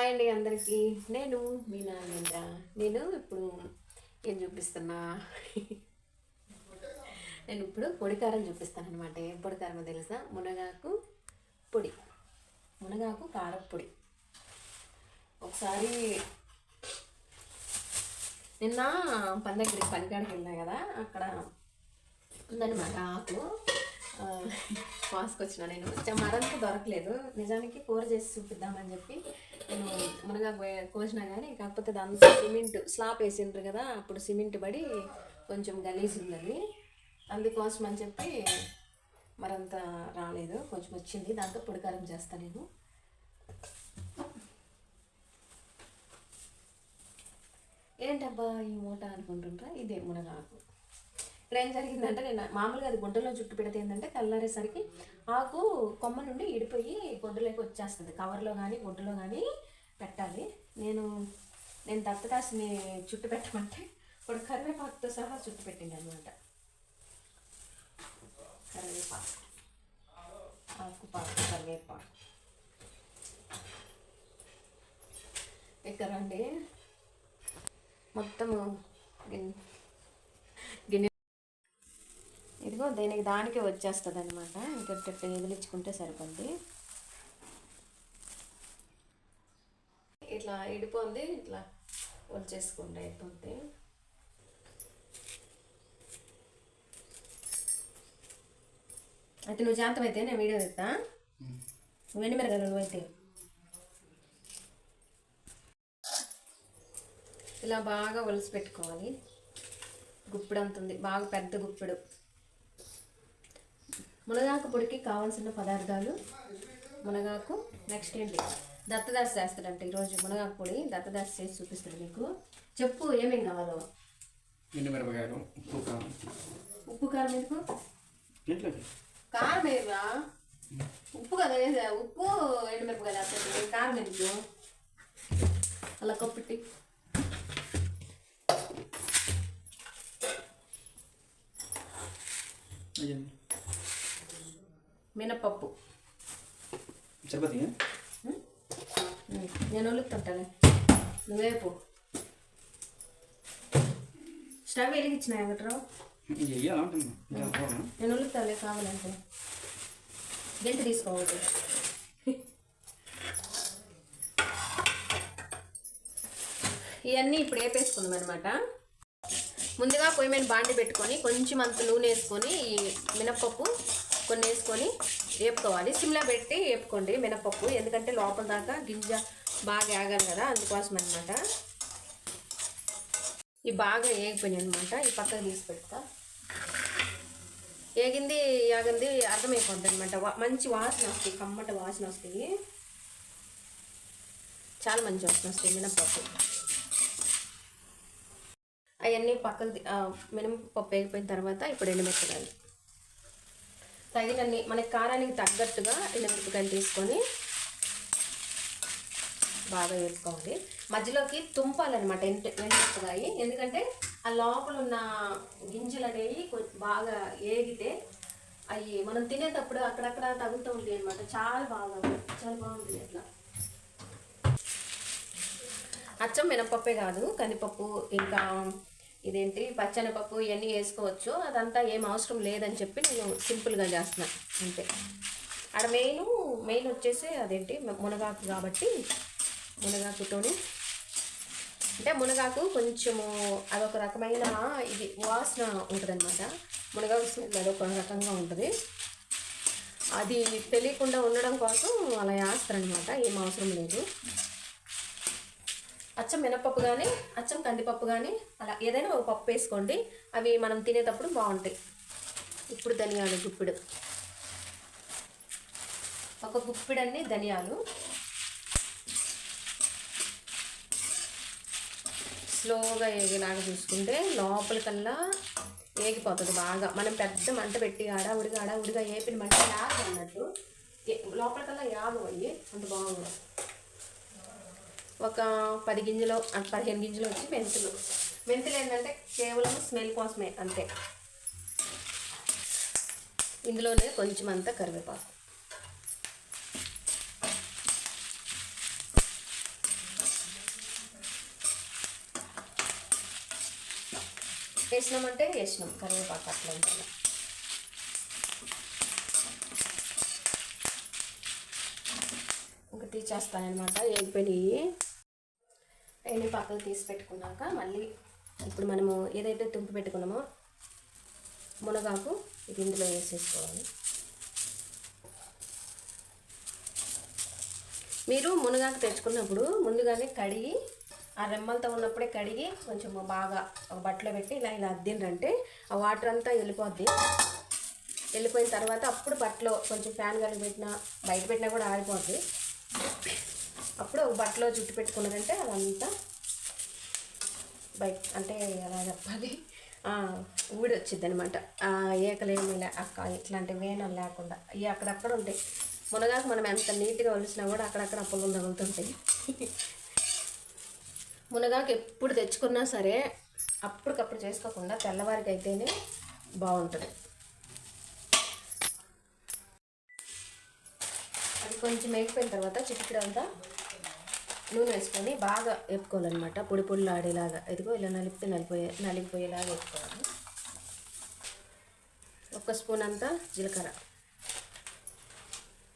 Hi అండి అందరికీ. నేను మీ నాగేంద్ర. నేను ఇప్పుడు ఏం చూపిస్తున్నా నేను ఇప్పుడు పొడికారం చూపిస్తాను అనమాట. ఏం పొడికారమో తెలుసా? మునగాకు పొడి, మునగాకు కారం పొడి. ఒకసారి నిన్న పండగకి పనికాడికి వెళ్ళినా కదా, అక్కడ ఉందన్నమాట ఆకు. కోసుకొచ్చిన నేను మరంతా దొరకలేదు. నిజానికి కూర చేసి చూపిద్దామని చెప్పి నేను మునగా కోసినా కానీ, కాకపోతే దాంతో సిమెంట్ స్లాబ్ వేసిండ్రు కదా, అప్పుడు సిమెంట్ పడి కొంచెం గలీజ్ ఉన్నది. అందుకోసం అని చెప్పి మరంత రాలేదు, కొంచెం వచ్చింది. దాంతో పొడికారం చేస్తాను నేను. ఏంటబ్బా ఈ మూట అనుకుంటుంటా, ఇదే మునగాకు. ఇక్కడ ఏం జరిగిందంటే, నేను మామూలుగా అది గుడ్డలో చుట్టు పెడితే ఏంటంటే తెల్లారేసరికి ఆకు కొమ్మ నుండి ఇడిపోయి గుడ్డలోకి వచ్చేస్తుంది. కవర్లో కానీ గుడ్డలో కానీ పెట్టాలి. నేను దత్తదాసిని చుట్టు పెట్టమంటే ఇప్పుడు కరివేపాకుతో సహా చుట్టు పెట్టింది అనమాట. కరివేపాకు, ఆకుపాకు, కరివేపాకు. ఇక్కడ రండి, మొత్తము గిన్నె ఇదిగో దానికి వచ్చేస్తుంది అనమాట. ఇంకా ఎదిలించుకుంటే సరిపోద్ది. ఇట్లా ఇడిపోంది, ఇట్లా వచ్చేసుకుంటే అయిపోద్ది. అయితే నువ్వు జాంతం అయితే నేను వీడియో తెస్తా. వెండి మిరగాయలు నువ్వైతే ఇలా బాగా ఒలిసి పెట్టుకోవాలి. గుప్పిడు అంతుంది, బాగా పెద్ద గుప్పిడు. మునగాకు పొడికి కావాల్సిన పదార్థాలు: మునగాకు, నెక్స్ట్ ఏంటి, దత్తదాసి చేస్తాడంట ఈరోజు. మునగాకు పొడి దత్తదాసి చేసి చూపిస్తాడు మీకు. చెప్పు ఏమేమి కావాలో. ఎండుమిరపకాయలు, ఉప్పు కారం ఎందుకు? కారం వేయరా, ఉప్పు కదా వేసా. ఉప్పు ఎండుమిరపకాయలు వేస్తుంది, కారం ఎందుకు? అలా కప్పుట్టి మినపప్పు. చపాతీ నేను ఒలుగుతుంటాను, నువ్వేపు. స్టవ్ వెలిగించిన వెంకట్రావు, నేను ఒలుగుతాలే కావాలంటే. గంట తీసుకోవద్దు. ఇవన్నీ ఇప్పుడు వేపేసుకుందాం అనమాట. ముందుగా పొయ్యి మీద బాండి పెట్టుకొని కొంచెం అంత నూనె వేసుకొని ఈ మినపప్పు కొన్ని వేసుకొని వేపుకోవాలి. సిమ్లో పెట్టి వేపుకోండి మినపప్పు, ఎందుకంటే లోపల దాకా గింజ బాగా ఆగాలి కదా, అందుకోసం అనమాట. ఇవి బాగా ఏగిపోయినాయి అనమాట. ఈ పక్కకు తీసి పెడతా. ఏగింది ఆగింది అర్థమైపోద్ది అనమాట. మంచి వాసన వస్తాయి, కమ్మటి వాసన వస్తాయి, చాలా మంచి వాసన వస్తాయి మినపప్పు. అవన్నీ పక్కకు మినపప్పు వేగిపోయిన తర్వాత ఇప్పుడు ఎండుమిరపకాయలు తగినన్ని, మనకి కారానికి తగ్గట్టుగా ఎండుమిరపకాయలు తీసుకొని బాగా వేసుకోవాలి. మధ్యలోకి తుంపాలన్నమాట ఎండుమిరపకాయ, ఎందుకంటే ఆ లోపల ఉన్న గింజలు అనేవి బాగా ఏగితే అవి మనం తినేటప్పుడు అక్కడక్కడ తగులుతూ ఉంటాయి అనమాట. చాలా బాగుంటుంది అట్లా. అచ్చం మినపప్పే కాదు, కందిపప్పు, ఇంకా ఇదేంటి పచ్చెనపప్పు, ఇవన్నీ వేసుకోవచ్చు. అదంతా ఏం అవసరం లేదని చెప్పి నేను సింపుల్గా చేస్తున్నాను అంతే. ఆడ మెయిన్ వచ్చేసి అదేంటి మునగాకు కాబట్టి, మునగాకుతోని అంటే మునగాకు కొంచెము అదొక రకమైన ఇది వాసన ఉంటుంది అనమాట. మునగాకు స్మెల్ అదొక రకంగా ఉంటుంది. అది తెలియకుండా ఉండడం కోసం అలా వేస్తారనమాట, ఏం అవసరం లేదు. అచ్చం మినపప్పు కానీ అచ్చం కందిపప్పు కానీ అలా ఏదైనా ఒక పప్పు వేసుకోండి, అవి మనం తినేటప్పుడు బాగుంటాయి. ఇప్పుడు ధనియాలు గుప్పిడు, ఒక గుప్పిడన్ని ధనియాలు. స్లోగా ఏగేలాగా చూసుకుంటే లోపలికల్లా ఏగిపోతుంది బాగా. మనం పెద్ద మంట పెట్టి ఆడావుడిగా ఏపిన మంట యాగ అన్నట్టు, లోపలికల్లా యాగవయ్యి అంత బాగుంది. ఒక 10 గింజలు 15 గింజలు వచ్చి మెంతులు ఏంటంటే కేవలం స్మెల్ కోసమే అంతే. ఇందులోనే కొంచెం అంతా కరివేపాకు, వేసినామంటే వేసినాం కరివేపాకు అట్లా ఉంటుంది. ఇంకా తీసేస్తానమాట. వేగిపోయి ఎన్ని పక్కలు తీసి పెట్టుకున్నాక మళ్ళీ ఇప్పుడు మనము ఏదైతే తుంపి పెట్టుకున్నామో మునగాకు ఇది ఇందులో వేసేసుకోవాలి. మీరు మునగాకు తెచ్చుకున్నప్పుడు ముందుగానే కడిగి ఆ రెమ్మలతో ఉన్నప్పుడే కడిగి కొంచెం బాగా ఒక బట్టలో పెట్టి ఇలా ఇలా అద్దిండ్రంటే ఆ వాటర్ అంతా వెళ్ళిపోద్ది. వెళ్ళిపోయిన తర్వాత అప్పుడు బట్టలో కొంచెం ఫ్యాన్ గాలి పెట్టినా బయట పెట్టినా కూడా ఆరిపోద్ది. అప్పుడు ఒక బట్టలో జుట్టు పెట్టుకున్నారంటే అదంతా బయట అంటే ఎలా చెప్పాలి ఊడి వచ్చింది అనమాట. ఏకలేమి అక్క ఇట్లాంటి వేణం లేకుండా ఇవి అక్కడక్కడ ఉంటాయి. మునగాకు మనం ఎంత నీట్గా ఒలిసినా కూడా అక్కడక్కడ అప్పులు తగులుతుంటాయి. మునగాకు ఎప్పుడు తెచ్చుకున్నా సరే అప్పటికప్పుడు చేసుకోకుండా తెల్లవారికి అయితేనే బాగుంటుంది. అది కొంచెం వేగిపోయిన తర్వాత చిటికెడంతా నూనె వేసుకొని బాగా వేపుకోవాలన్నమాట. పొడి పొడిలు ఆడేలాగా ఇదిగో ఇలా నలిపితే నలిగిపోయేలాగా వేపుకోవాలి. 1 స్పూన్ అంతా జీలకర్ర,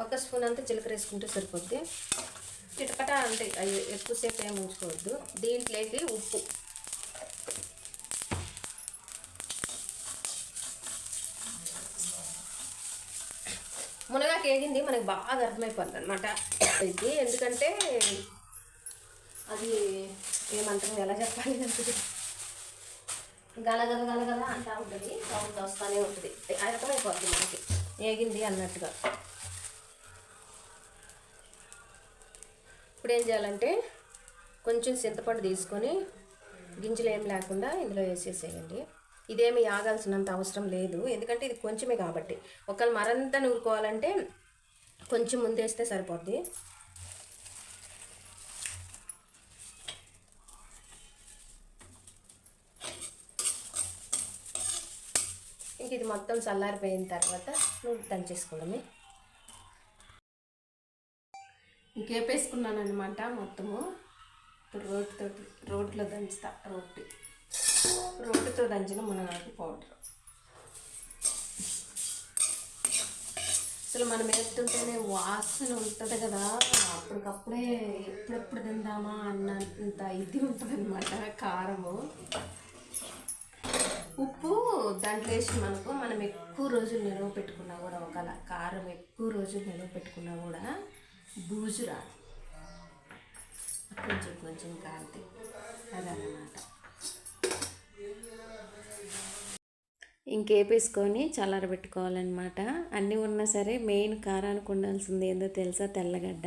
1 స్పూన్ అంతా జీలకర్ర వేసుకుంటే సరిపోద్ది. చిటపట అంటే అవి ఎక్కువసేపు ఏమి ఉంచుకోవద్దు. దీంట్లోకి ఉప్పు, మునగాకు వేగింది మనకి బాగా అర్థమైపోద్ది అనమాట. ఇది ఎందుకంటే అది ఏమంటారు ఎలా చెప్పాలి అంటే గలగల గలగల అంటూ ఉంటుంది, సౌండ్ వస్తూనే ఉంటుంది. అర్థమైపోద్ది మనకి వేగింది అన్నట్టుగా. ఇప్పుడు ఏం చేయాలంటే కొంచెం చింతపండు తీసుకొని గింజలు ఏం లేకుండా ఇందులో వేసేసేయండి. ఇదేమి ఆగాల్సినంత అవసరం లేదు, ఎందుకంటే ఇది కొంచెమే కాబట్టి. ఒకవేళ మరంతా నూరుకోవాలంటే కొంచెం ముందేస్తే సరిపోద్ది. ఇంక ఇది మొత్తం చల్లారిపోయిన తర్వాత నువ్వు దంచేసుకోవడమే. ఇంకేపేసుకున్నాను అనమాట మొత్తము. ఇప్పుడు రోట్లో దంచుతా. రోటితో దంచిన మునగాకు పౌడర్. అసలు మనం వేస్తుంటేనే వాసన ఉంటుంది కదా, అప్పటికప్పుడే ఎప్పుడెప్పుడు తిందామా అన్నంత ఇది ఉంటుంది అనమాట. కారము, ఉప్పు దాంట్లో వేసి మనం ఎక్కువ రోజులు నిల్వ పెట్టుకున్నా కూడా, ఒకవేళ కారం ఎక్కువ రోజులు నిల్వ పెట్టుకున్నా కూడా బూజు రాదు, కొంచెం కొంచెం కాంతి అదన్నమాట. ఇంకేపేసుకొని చల్లారబెట్టుకోవాలన్నమాట. అన్నీ ఉన్నా సరే మెయిన్ కారానికి ఉండాల్సింది ఏందో తెలుసా, తెల్లగడ్డ.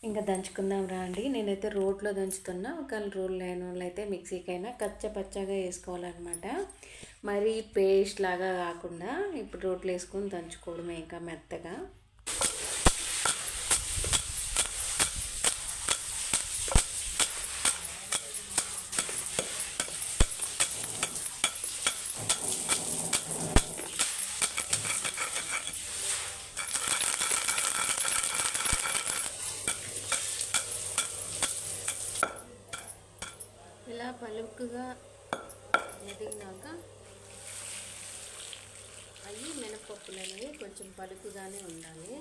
ఇంకా దంచుకుందాం రండి. నేనైతే రోట్లో దంచుతున్నా. ఒకవేళ రోల్ లేని వాళ్ళు అయితే మిక్సీకైనా పచ్చగా వేసుకోవాలన్నమాట. మరీ పేస్ట్ లాగా కాకుండా ఇప్పుడు రోట్లో వేసుకొని దంచుకోవడమే ఇంకా మెత్తగా. ఇలా పలుకుగా ఎదిగినాక అవి మినపప్పులు అనేవి కొంచెం పలుకుగానే ఉండాలి.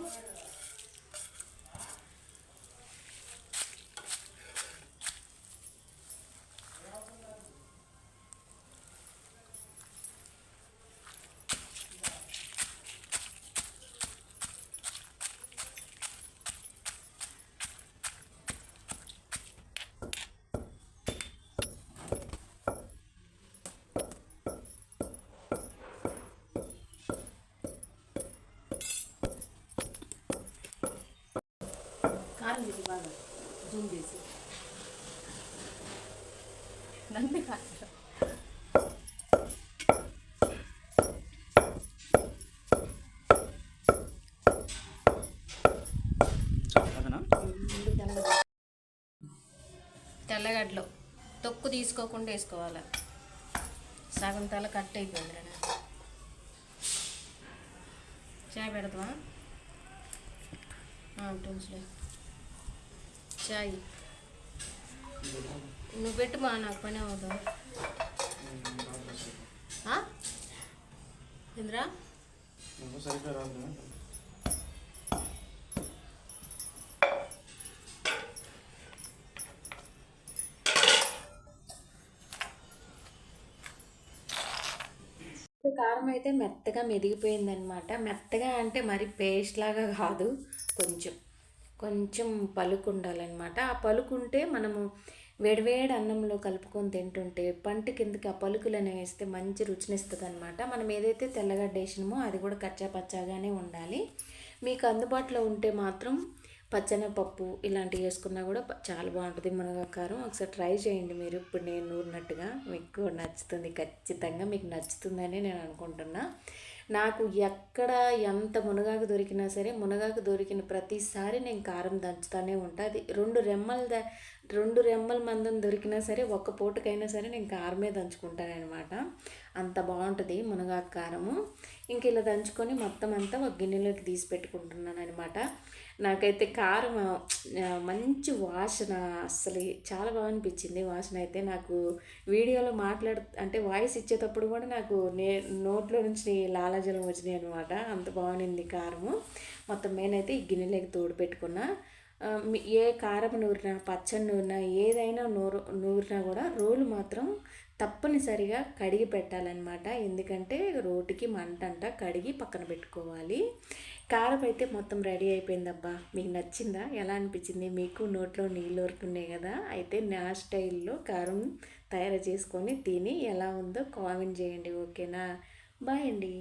కారం చేసి బాగా జూమ్ చేసి నన్ను కాదు. తెల్లగడ్డలో తొక్కు తీసుకోకుండా వేసుకోవాలి. సగం తల కట్ అయిపోయింది. చాయ్ పెడతావా? టుంచులే చాయ్ నువ్వు పెట్టు, మా నాకు పని అవుతావు. ఇంద్రా సరిగ్గా రాదు. కారం అయితే మెత్తగా మెదిగిపోయిందనమాట. మెత్తగా అంటే మరి పేస్ట్ లాగా కాదు, కొంచెం కొంచెం పలుకు ఉండాలన్నమాట. ఆ పలుకు ఉంటే మనము వేడివేడి అన్నంలో కలుపుకొని తింటుంటే పంట కిందకి ఆ పలుకులు అనేవి వేస్తే మంచి రుచినిస్తుంది అనమాట. మనం ఏదైతే తెల్లగడ్డ వేసినామో అది కూడా కచ్చా పచ్చాగానే ఉండాలి. మీకు అందుబాటులో ఉంటే మాత్రం పచ్చెనపప్పు ఇలాంటివి వేసుకున్నా కూడా చాలా బాగుంటుంది మునగాకారం. ఒకసారి ట్రై చేయండి మీరు. ఇప్పుడు నేను నూరినట్టుగా మీకు నచ్చుతుంది, ఖచ్చితంగా మీకు నచ్చుతుందని నేను అనుకుంటున్నా. నాకు ఎక్కడ ఎంత మునగాకు దొరికినా సరే, మునగాకు దొరికిన ప్రతిసారి నేను కారం దంచుతూనే ఉంటా. అది 2 రెమ్మల మందం దొరికినా సరే, ఒక్క పూటకైనా సరే నేను కారమే దంచుకుంటానమాట. అంత బాగుంటుంది మునగాకు కారము. ఇంక ఇలా దంచుకొని మొత్తం అంతా ఒక గిన్నెలోకి తీసి పెట్టుకుంటున్నాను అనమాట. నాకైతే కారం మంచి వాసన, అస్సలు చాలా బాగా అనిపించింది వాసన అయితే. నాకు వీడియోలో అంటే వాయిస్ ఇచ్చేటప్పుడు కూడా నాకు నోట్లో నుంచి లాలాజలం వచ్చినాయి అనమాట. అంత బాగుంది కారము. మొత్తం నేనైతే ఈ గిన్నెలోకి తోడు పెట్టుకున్నా. ఏ కారం నూరినా, పచ్చడి నూరినా, ఏదైనా నూరినా కూడా రోలు మాత్రం తప్పనిసరిగా కడిగి పెట్టాలన్నమాట. ఎందుకంటే రోటికి మంట అంట, కడిగి పక్కన పెట్టుకోవాలి. కారం అయితే మొత్తం రెడీ అయిపోయిందబ్బా. మీకు నచ్చిందా? ఎలా అనిపించింది? మీకు నోట్లో నీళ్ళు ఊరుకున్నాయి కదా. అయితే నా స్టైల్లో కారం తయారు చేసుకొని తిని ఎలా ఉందో కామెంట్ చేయండి. ఓకేనా? బాయ్ అండి.